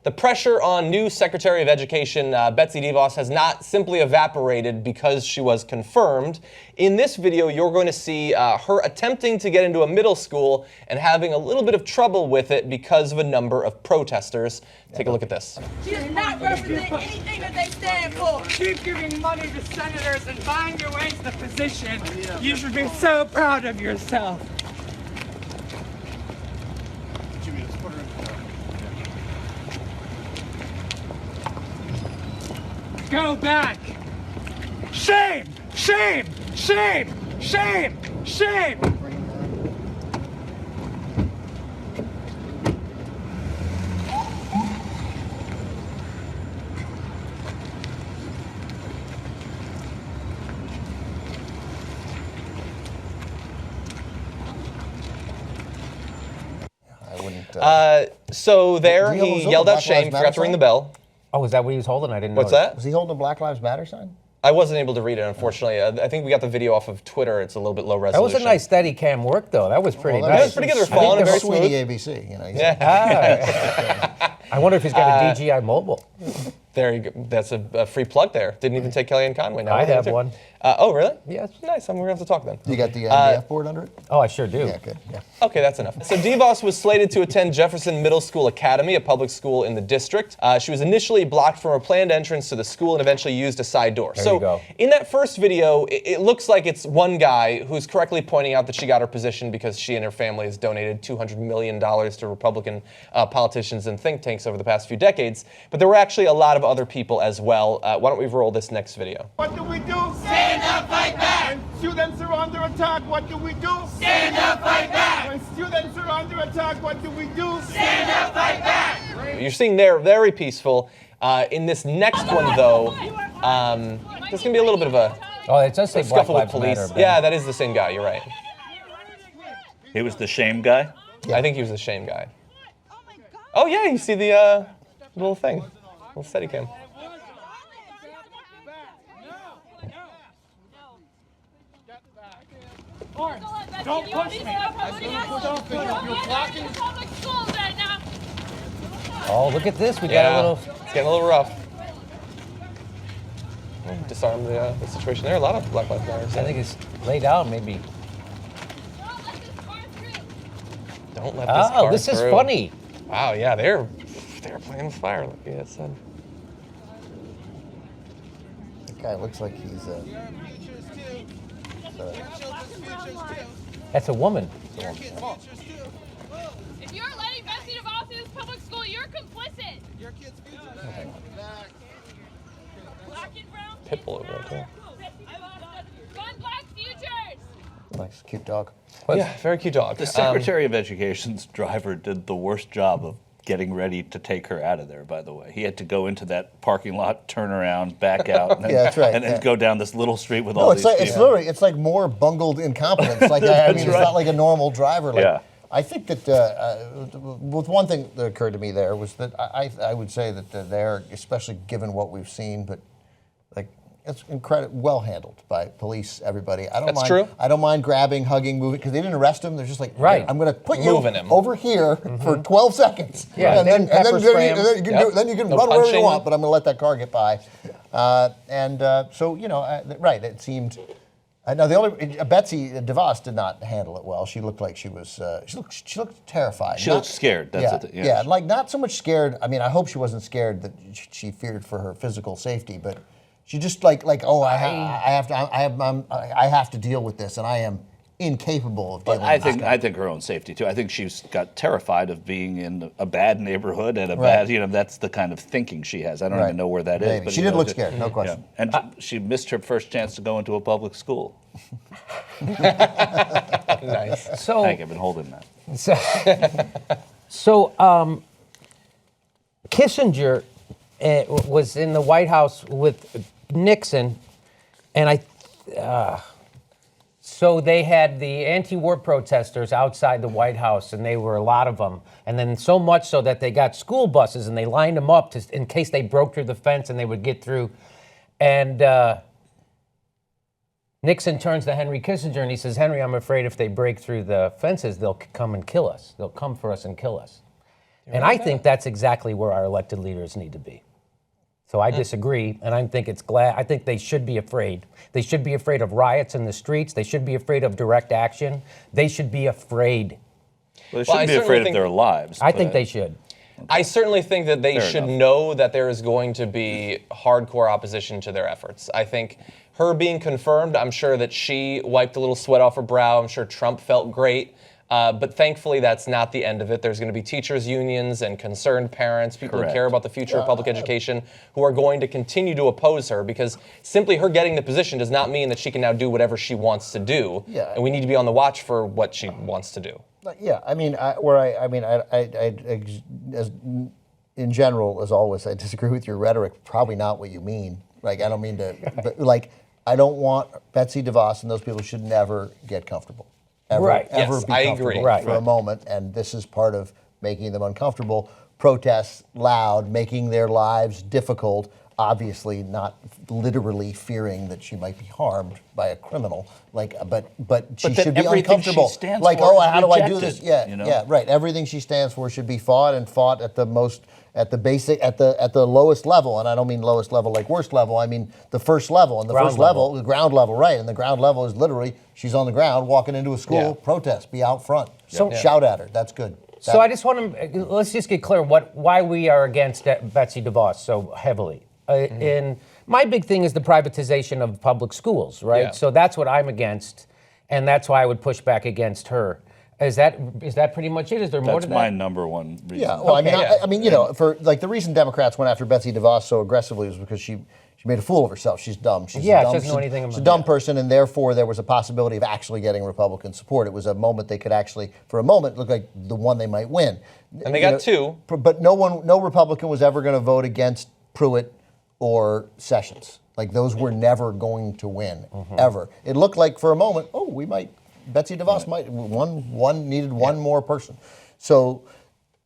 The pressure on new Secretary of Education Betsy DeVos has not simply evaporated because she was confirmed. In this video, you're going to see her attempting to get into a middle school and having a little bit of trouble with it because of a number of protesters. Take a look at this. She does not represent anything that they stand for. Keep giving money to senators and buying your way to the position. You should be so proud of yourself. Go back. Shame! Shame! Shame! Shame! Shame! So there, he yelled out shame, forgot to ring the bell. Oh, is that what he was holding? I didn't know. What's that? Was he holding a Black Lives Matter sign? I wasn't able to read it, unfortunately. I think we got the video off of Twitter. It's a little bit low resolution. That was a nice steady cam work, though. That was pretty nice. That was pretty good. They're following it very smooth. ABC, you know. Yeah. I wonder if he's got a DJI mobile. There you go. That's a free plug there. Didn't even take Kellyanne Conway. Now I have one. Oh, really? Yeah. Nice. We're going to have to talk then. You got the NDF board under it? Oh, I sure do. Yeah, good. Yeah. Okay, that's enough. So DeVos was slated to attend Jefferson Middle School Academy, a public school in the district. She was initially blocked from her planned entrance to the school and eventually used a side door. There you go. In that first video, it looks like it's one guy who's correctly pointing out that she got her position because she and her family has donated $200 million to Republican politicians and think tanks over the past few decades. But there were actually a lot of other people as well. Why don't we roll this next video? What do we do? Stand up, fight back! When students are under attack, what do we do? Stand up, fight back! When students are under attack, what do we do? Stand up, fight back! You're seeing they're very peaceful. In this next one, though, there's going to be a little bit of a it does say scuffle with Black Lives police. Matter, Yeah, that is the same guy. You're right. He was the shame guy? Yeah. I think he was the shame guy. Oh, yeah, you see the little thing, little Steadicam. Don't push me. Oh, look at this. We got a little... It's getting a little rough. Disarm the situation. There are a lot of Black Lives Matter. I think it's laid out, maybe. Don't let this car Oh, this is through. funny. Wow, yeah, they're playing with fire, like you said. That guy looks like he's That's a woman. If you're letting Betsy DeVos in this public school, you're complicit. Your kid's future. Black and brown. Pitbull over there, Fun black futures. nice, cute dog. Yeah, very cute dog. The Secretary of Education's driver did the worst job of getting ready to take her out of there, by the way. He had to go into that parking lot, turn around, back out, and then, Yeah, that's right, and then go down this little street with No, all it's these like people. it's literally it's like more bungled incompetence. Like I mean, it's not like a normal driver. Like, Yeah. I think that with one thing that occurred to me there was that I would say that they're, especially given what we've seen, but like it's incredible, well handled by police. Everybody, I don't That's mind. true. I don't mind grabbing, hugging, moving because they didn't arrest him. They're just like, Right. I'm going to put you Moving him. over here for 12 seconds. Yeah, and then pepper spray him. you can Yep. then you can No run wherever you punching. want, but I'm going to let that car get by. So you know, right? It seemed. Now the only Betsy DeVos did not handle it well. She looked like she was. She looked terrified. She looked scared. That's yeah, yeah, like not so much scared. I mean, I hope she wasn't scared that she feared for her physical safety, but she just like oh I have to deal with this, and I am incapable of dealing with this. I think her own safety too. I think she's got terrified of being in a bad neighborhood and a bad, that's the kind of thinking she has. I don't even know where that is. Maybe. But She did look scared, no question. Yeah. And she missed her first chance to go into a public school. Nice. So, I've been holding that. so Kissinger was in the White House with Nixon, and so they had the anti-war protesters outside the White House, and they were a lot of them. And then so much so that they got school buses, and they lined them up in case they broke through the fence and they would get through. And Nixon turns to Henry Kissinger and he says, Henry, I'm afraid if they break through the fences, they'll come and kill us. They'll come for us and kill us. And I think that's exactly where our elected leaders need to be. So I disagree, and I think they should be afraid. They should be afraid of riots in the streets. They should be afraid of direct action. They should be afraid. Well, they shouldn't be afraid of their lives. I think they should. I certainly think that they Fair should enough. know that there is going to be hardcore opposition to their efforts. I think her being confirmed, I'm sure that she wiped a little sweat off her brow. I'm sure Trump felt great. But thankfully, that's not the end of it. There's going to be teachers' unions and concerned parents, people who care about the future of public education, who are going to continue to oppose her because simply her getting the position does not mean that she can now do whatever she wants to do. Yeah. And we need to be on the watch for what she wants to do. Yeah, I mean, as in general, as always, I disagree with your rhetoric. Probably not what you mean. Like, I don't mean to, but like, I don't want Betsy DeVos and those people should never get comfortable. Ever, Right. Ever Yes, be I comfortable agree. Right. for a moment, and this is part of making them uncomfortable. Protests loud, making their lives difficult. Obviously, not literally fearing that she might be harmed by a criminal. Like, but she that should be everything she uncomfortable. stands Like, for oh, is how do I do this? rejected, Yeah, you know? yeah, right. Everything she stands for should be fought at the most. At the basic, at the lowest level, and I don't mean lowest level like worst level. I mean the first level, and the Ground first level, level. the ground level, right? And the ground level is literally she's on the ground walking into a school, Yeah. protest, be out front, So- shout at her. That's good. So I just want to let's just get clear why we are against Betsy DeVos so heavily. And my big thing is the privatization of public schools, right? Yeah. So that's what I'm against, and that's why I would push back against her. Is that pretty much it? Is there more That's to my that? number one reason. Yeah, well, Okay. I mean, you know, for like the reason Democrats went after Betsy DeVos so aggressively was because she made a fool of herself. She's dumb. She's Yeah, a dumb, she doesn't know anything she's a about dumb it. person, and therefore there was a possibility of actually getting Republican support. It was a moment they could actually, for a moment, look like the one they might win. And they got two. But no Republican was ever going to vote against Pruitt or Sessions. Like those were never going to win ever. It looked like for a moment, oh, we might. Betsy DeVos might one needed one more person. So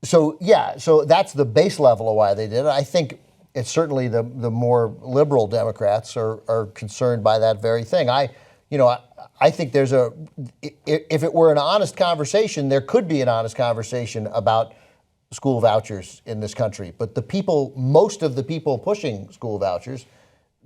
that's the base level of why they did it. I think it's certainly the more liberal Democrats are concerned by that very thing. I think if it were an honest conversation, there could be an honest conversation about school vouchers in this country. But most of the people pushing school vouchers,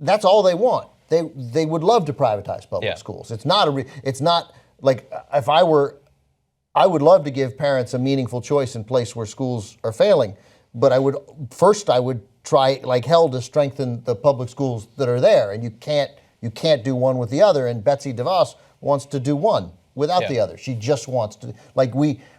that's all they want. They would love to privatize public schools. It's not like if I would love to give parents a meaningful choice in place where schools are failing, but I would try like hell to strengthen the public schools that are there, and you can't do one with the other. And Betsy DeVos wants to do one without the other. She just wants to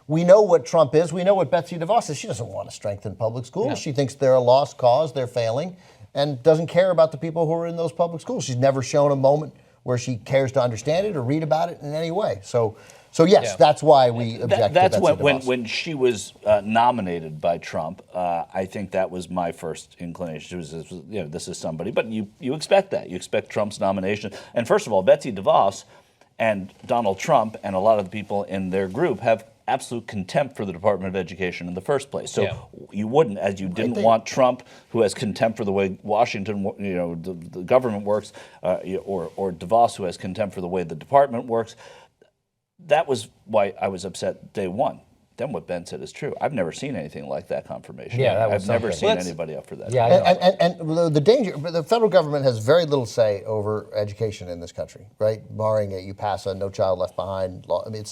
we know what Trump is. We know what Betsy DeVos is. She doesn't want to strengthen public schools. No. She thinks they're a lost cause. They're failing, and doesn't care about the people who are in those public schools. She's never shown a moment where she cares to understand it or read about it in any way. So yes, that's why we object That's to Betsy DeVos. when she was nominated by Trump. I think that was my first inclination. This is somebody, but you expect that. You expect Trump's nomination. And first of all, Betsy DeVos and Donald Trump and a lot of the people in their group have absolute contempt for the Department of Education in the first place. So you wouldn't, as you didn't want Trump, who has contempt for the way Washington, the government works, or DeVos, who has contempt for the way the department works. That was why I was upset day one. Then what Ben said is true. I've never seen anything like that confirmation. Yeah, that was I've never something. seen anybody up for that. Yeah, I know. And the danger, the federal government has very little say over education in this country, right? Barring you pass a No Child Left Behind law. I mean,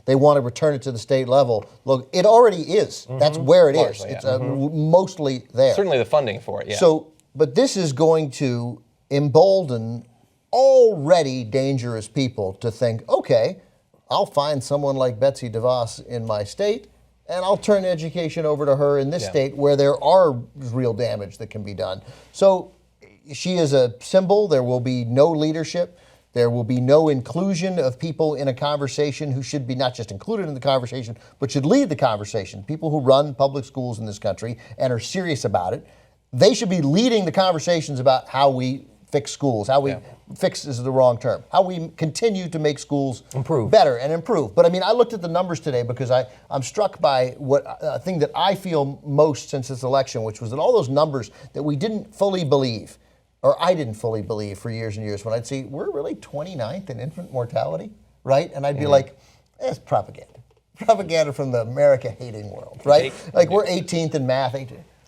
they want to return it to the state level. Look, it already is. That's where it is. Largely, It's mostly there. Certainly the funding for it, yeah. So, but this is going to embolden already dangerous people to think, okay, I'll find someone like Betsy DeVos in my state, and I'll turn education over to her in this state where there are real damage that can be done. So she is a symbol. There will be no leadership. There will be no inclusion of people in a conversation who should be not just included in the conversation, but should lead the conversation. People who run public schools in this country and are serious about it, they should be leading the conversations about how we fix schools, how we fix is the wrong term, how we continue to make schools better and improve. But I mean, I looked at the numbers today because I'm struck by a thing that I feel most since this election, which was that all those numbers that we didn't fully believe, or I didn't fully believe for years and years, when I'd see we're really 29th in infant mortality, right? And I'd be like, it's propaganda. propaganda from the America-hating world, right? Like we're 18th in math,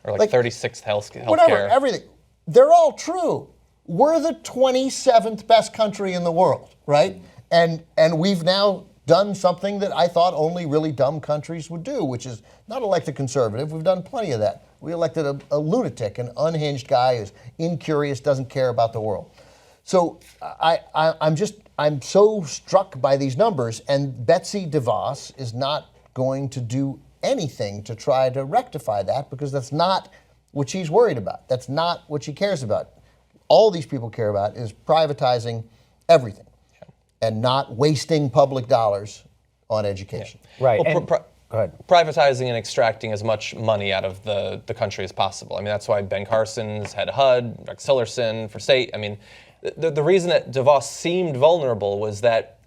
or like 36th healthcare. Whatever, everything. They're all true. We're the 27th best country in the world, right? And we've now done something that I thought only really dumb countries would do, which is not elect a conservative. We've done plenty of that. We elected a lunatic, an unhinged guy who's incurious, doesn't care about the world. So I'm so struck by these numbers, and Betsy DeVos is not going to do anything to try to rectify that because that's not what she's worried about. That's not what she cares about. All these people care about is privatizing everything and not wasting public dollars on education. Yeah. Right. Well, go ahead. Privatizing and extracting as much money out of the country as possible. I mean, that's why Ben Carson's head HUD, Rex Tillerson for state. I mean, the reason that DeVos seemed vulnerable was that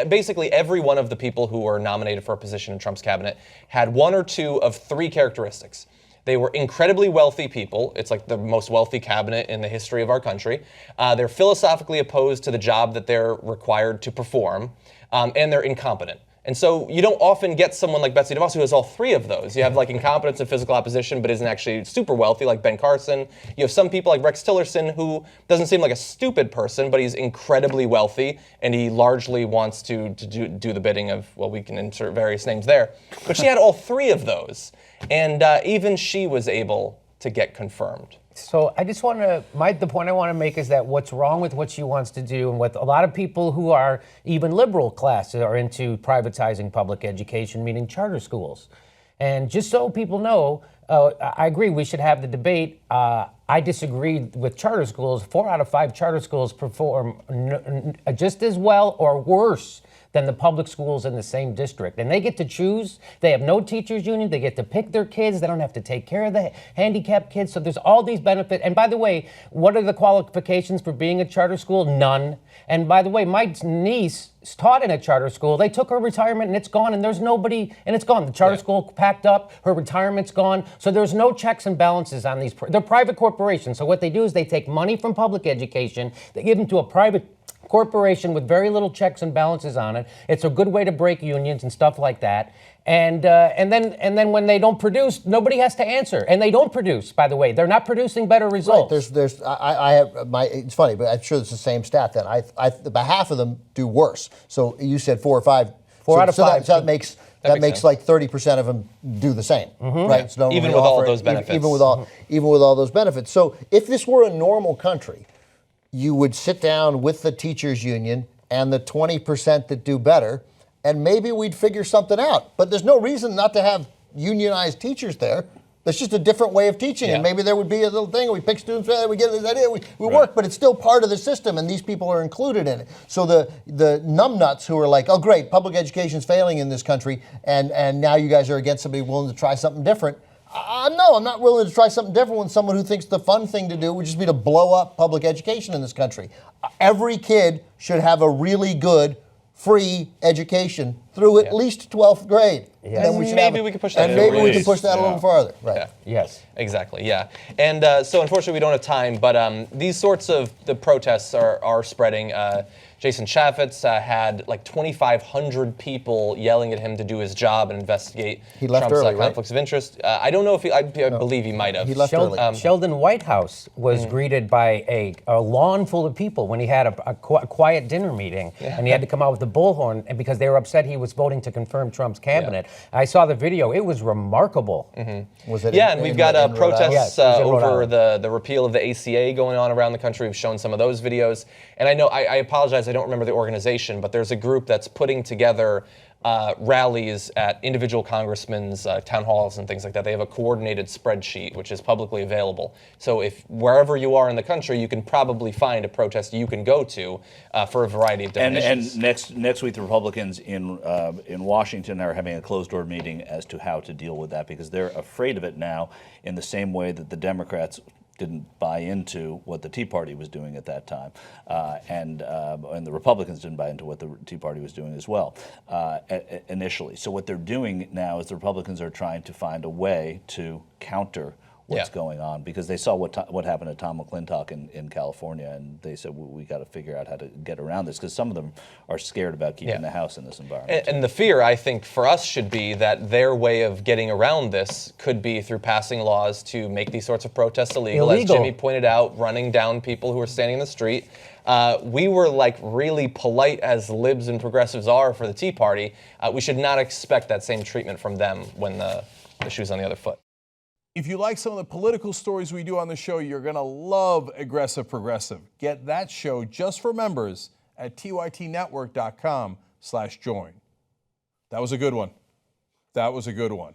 basically every one of the people who were nominated for a position in Trump's cabinet had one or two of three characteristics. They were incredibly wealthy people. It's like the most wealthy cabinet in the history of our country. They're philosophically opposed to the job that they're required to perform, and they're incompetent. And so you don't often get someone like Betsy DeVos who has all three of those. You have like incompetence and physical opposition, but isn't actually super wealthy like Ben Carson. You have some people like Rex Tillerson who doesn't seem like a stupid person, but he's incredibly wealthy, and he largely wants to do the bidding of, well, we can insert various names there. But she had all three of those, and even she was able to get confirmed. So I just want to, the point I want to make is that what's wrong with what she wants to do and what a lot of people who are even liberal class are into privatizing public education, meaning charter schools. And just so people know, I agree we should have the debate. I disagree with charter schools. 4 out of 5 charter schools perform just as well or worse than the public schools in the same district. And they get to choose. They have no teachers union. They get to pick their kids. They don't have to take care of the handicapped kids. So there's all these benefits. And by the way, what are the qualifications for being a charter school? None. And by the way, my niece taught in a charter school. They took her retirement and it's gone, and there's nobody, and it's gone. The charter school packed up, her retirement's gone. So there's no checks and balances on these. They're private corporations. So what they do is they take money from public education, they give them to a private corporation with very little checks and balances on it. It's a good way to break unions and stuff like that. And then when they don't produce, nobody has to answer. And they don't produce, by the way. They're not producing better results. Right. I have it's funny, but I'm sure it's the same stat then. About half of them do worse. So you said 4 or 5. 4 out of 5. So that makes like 30% of them do the same, right? So even with all of those benefits. Even with all those benefits. So if this were a normal country, you would sit down with the teachers union and the 20% that do better, and maybe we'd figure something out. But there's no reason not to have unionized teachers there. That's just a different way of teaching, and maybe there would be a little thing. We pick students, we get this idea, we work, but it's still part of the system, and these people are included in it. So the numbnuts who are like, oh great, public education's failing in this country, and now you guys are against somebody willing to try something different. No, I'm not willing to try something different when someone who thinks the fun thing to do would just be to blow up public education in this country. Every kid should have a really good free education through at least 12th grade. Yes. And maybe we can push that. And maybe we can push that a little farther. Right. Yeah. Yes. Exactly. Yeah. And so unfortunately we don't have time, but these sorts of the protests are spreading. Jason Chaffetz had like 2,500 people yelling at him to do his job and investigate Trump's conflicts of interest. I don't know if I believe he might have. He left early. Sheldon Whitehouse was greeted by a lawn full of people when he had a quiet dinner meeting, and he had to come out with a bullhorn, and because they were upset he was voting to confirm Trump's cabinet. I saw the video. It was remarkable. Was it? And we've got protests over the repeal of the ACA going on around the country. We've shown some of those videos. And I know, I apologize, I don't remember the organization, but there's a group that's putting together rallies at individual congressmen's town halls and things like that. They have a coordinated spreadsheet, which is publicly available. So if wherever you are in the country, you can probably find a protest you can go to for a variety of different issues. And next week, the Republicans in Washington are having a closed-door meeting as to how to deal with that, because they're afraid of it now in the same way that the Democrats didn't buy into what the Tea Party was doing at that time, and the Republicans didn't buy into what the Tea Party was doing as well initially. So what they're doing now is the Republicans are trying to find a way to counter what's Yeah. going on, because they saw what happened to Tom McClintock in California, and they said, we got to figure out how to get around this, because some of them are scared about keeping the house in this environment. And the fear, I think, for us should be that their way of getting around this could be through passing laws to make these sorts of protests illegal. As Jimmy pointed out, running down people who are standing in the street. We were like really polite as libs and progressives are for the Tea Party. We should not expect that same treatment from them when the shoe's on the other foot. If you like some of the political stories we do on the show, you're going to love Aggressive Progressive. Get that show just for members at tytnetwork.com/join. That was a good one. That was a good one.